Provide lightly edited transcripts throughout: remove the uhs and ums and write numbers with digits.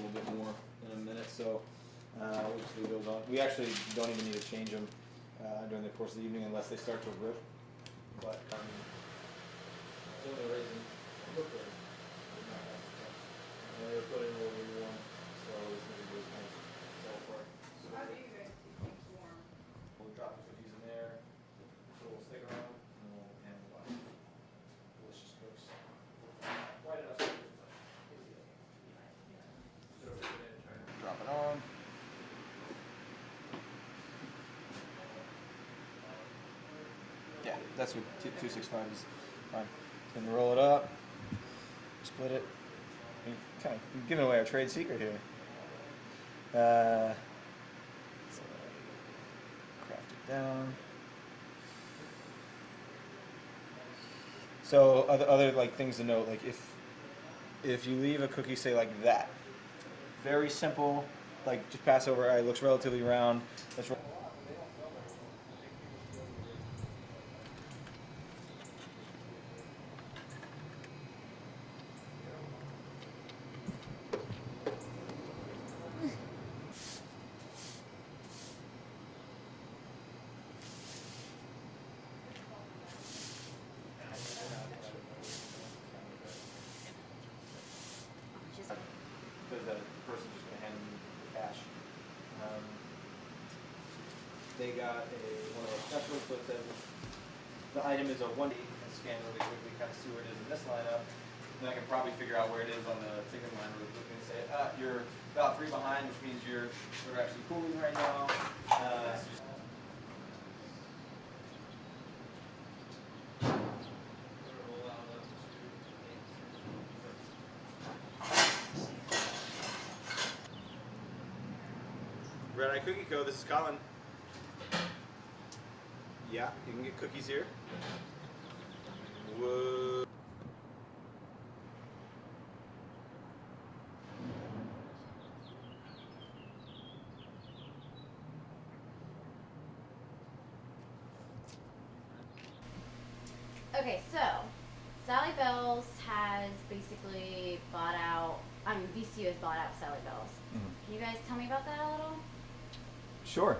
little bit more in a minute. So we'll just leave those on. We actually don't even need to change them during the course of the evening unless they start to rip. But the only reason look good. They're putting a little bit warm, so this maybe goes kind of so far. So how do you guys keep things warm? we'll drop the cookies in there, so we'll stick around, and we'll handle it. Delicious cooks. White enough. Drop it on. Yeah, that's what 265 is fine. Then roll it up, split it. Kind of giving away our trade secret here. So craft it down. So other like things to note, like if you leave a cookie, say like that, very simple, like just pass over. It looks relatively round. That's right. Because the person's just going to hand them the cash. They got one of our specials, so it says the item is a 1D, and scan really quickly, kind of see where it is in this lineup. Then I can probably figure out where it is on the ticket line really quickly and say, you're about 3 behind, which means we're actually cooling right now. So just Red Eye Cookie Co., this is Colin. Yeah, you can get cookies here. Whoa. Okay, so Sally Bell's has basically bought out, VCU has bought out Sally Bell's. Can you guys tell me about that a little? Sure.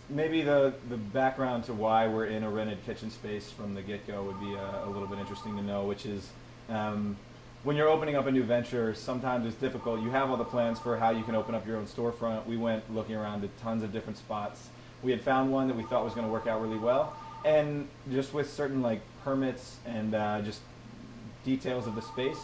Maybe the background to why we're in a rented kitchen space from the get-go would be a little bit interesting to know, which is when you're opening up a new venture, sometimes it's difficult. You have all the plans for how you can open up your own storefront. We went looking around to tons of different spots. We had found one that we thought was going to work out really well, and just with certain like permits and just details of the space,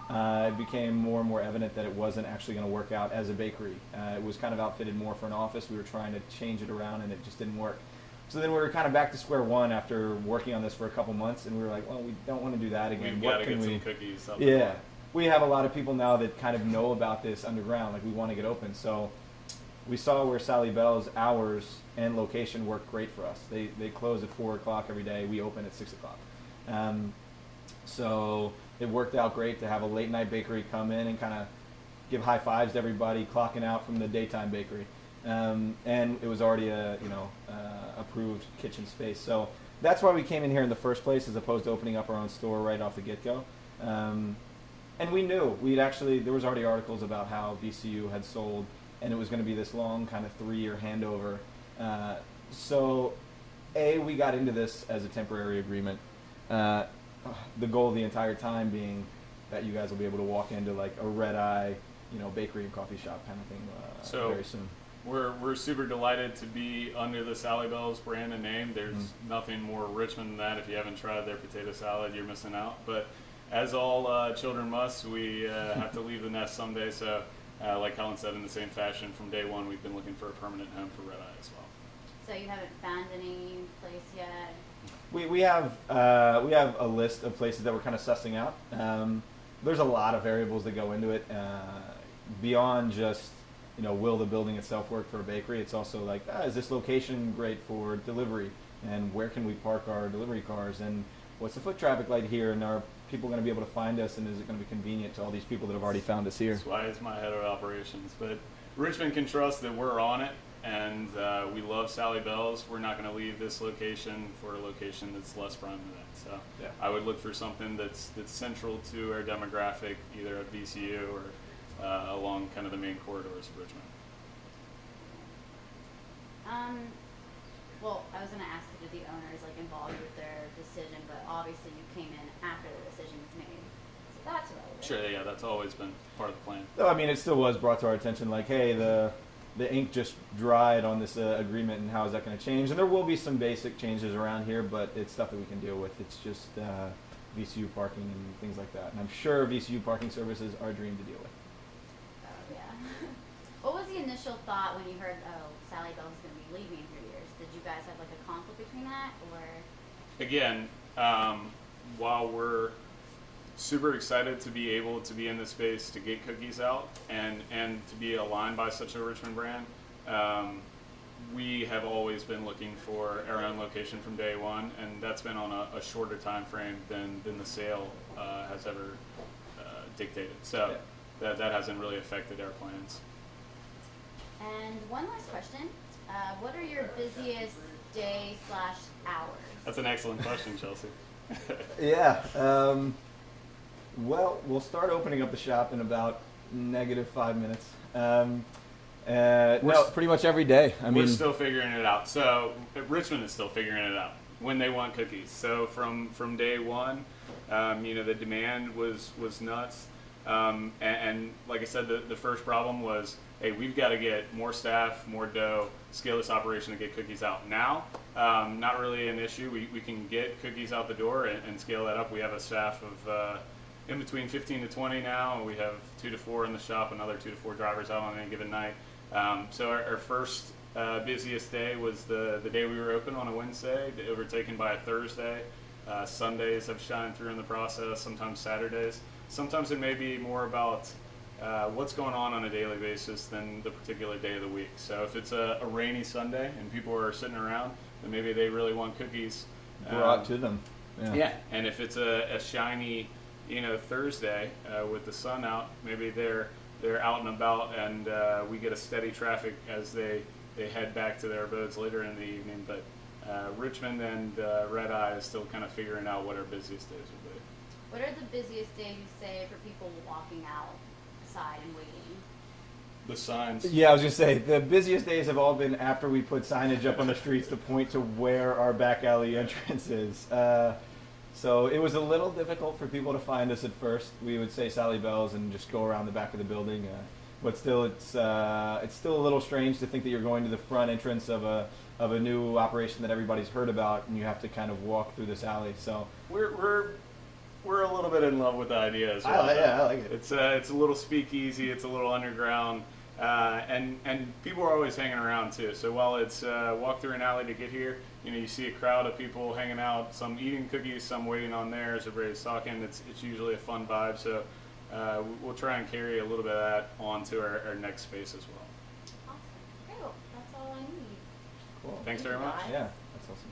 it became more and more evident that it wasn't actually going to work out as a bakery. It was kind of outfitted more for an office. We were trying to change it around, and it just didn't work. So then we were kind of back to square one after working on this for a couple months, and we were like, well, we don't want to do that again. We've got to get some cookies. Yeah. We have a lot of people now that kind of know about this underground. Like, we want to get open. So we saw where Sally Bell's hours and location worked great for us. They close at 4 o'clock every day. We open at 6 o'clock. So it worked out great to have a late night bakery come in and kind of give high fives to everybody clocking out from the daytime bakery. And it was already a approved kitchen space. So that's why we came in here in the first place, as opposed to opening up our own store right off the get-go. And we knew there was already articles about how VCU had sold, and it was going to be this long kind of 3-year handover. So we got into this as a temporary agreement. The goal the entire time being that you guys will be able to walk into like a Red Eye, bakery and coffee shop kind of thing very soon. We're super delighted to be under the Sally Bell's brand and name. There's nothing more Richmond than that. If you haven't tried their potato salad, you're missing out. But as all children must, we have to leave the nest someday. So like Colin said, in the same fashion, from day one, we've been looking for a permanent home for Red Eye as well. So you haven't found any place yet? We have a list of places that we're kind of sussing out. There's a lot of variables that go into it beyond just will the building itself work for a bakery. It's also like, is this location great for delivery, and where can we park our delivery cars, and what's the foot traffic like here, and are people going to be able to find us, and is it going to be convenient to all these people that have already found us here? That's why it's my head of operations. But Richmond can trust that we're on it. and we love Sally Bell's. We're not going to leave this location for a location that's less prime than that. So Yeah. I would look for something that's central to our demographic, either at VCU or along kind of the main corridors of Richmond. Well, I was going to ask you, did the owners like involved with their decision, but obviously you came in after the decision was made, so that's relevant. Sure, yeah, that's always been part of the plan. Though, I mean, it still was brought to our attention, like, hey, the ink just dried on this agreement, and how is that going to change? And there will be some basic changes around here, but it's stuff that we can deal with. It's just VCU parking and things like that. And I'm sure VCU parking services are a dream to deal with. Oh, yeah. What was the initial thought when you heard, oh, Sally Bell's going to be leaving in 3 years? Did you guys have like a conflict between that, or? Again, while we're super excited to be able to be in this space to get cookies out and to be aligned by such a Richmond brand, we have always been looking for our own location from day one, and that's been on a shorter time frame than the sale has ever dictated. So Yeah. that hasn't really affected our plans. And one last question. What are your busiest day/hours? That's an excellent question, Chelsea. Yeah. Well, we'll start opening up the shop in about -5 minutes. No, pretty much every day. I mean, We're still figuring it out. So Richmond is still figuring it out when they want cookies. So from day one, the demand was nuts. And like I said, the first problem was, hey, we've got to get more staff, more dough, scale this operation to get cookies out. Now, not really an issue. We can get cookies out the door and scale that up. We have a staff of in between 15 to 20 now, and we have 2 to 4 in the shop, another 2 to 4 drivers out on any given night. So our first busiest day was the day we were open on a Wednesday, overtaken by a Thursday. Sundays have shined through in the process, sometimes Saturdays. Sometimes it may be more about what's going on a daily basis than the particular day of the week. So if it's a rainy Sunday and people are sitting around, then maybe they really want cookies brought to them. Yeah, and if it's a shiny, Thursday with the sun out, maybe they're out and about, and we get a steady traffic as they head back to their abodes later in the evening. But Richmond and Red Eye is still kind of figuring out what our busiest days will be. What are the busiest days, you say, for people walking outside and waiting? The signs. Yeah, I was gonna say the busiest days have all been after we put signage up on the streets to point to where our back alley entrance is. So it was a little difficult for people to find us at first. We would say Sally Bell's and just go around the back of the building, but still, it's still a little strange to think that you're going to the front entrance of a new operation that everybody's heard about, and you have to kind of walk through this alley. So We're a little bit in love with the idea as well. I like it. It's a little speakeasy. It's a little underground, and people are always hanging around too. So while it's walk through an alley to get here, you see a crowd of people hanging out, some eating cookies, some waiting on theirs, everybody's talking. It's usually a fun vibe. So we'll try and carry a little bit of that onto our next space as well. Awesome. Okay, well, that's all I need. Cool. Thanks very much. Yeah, that's awesome.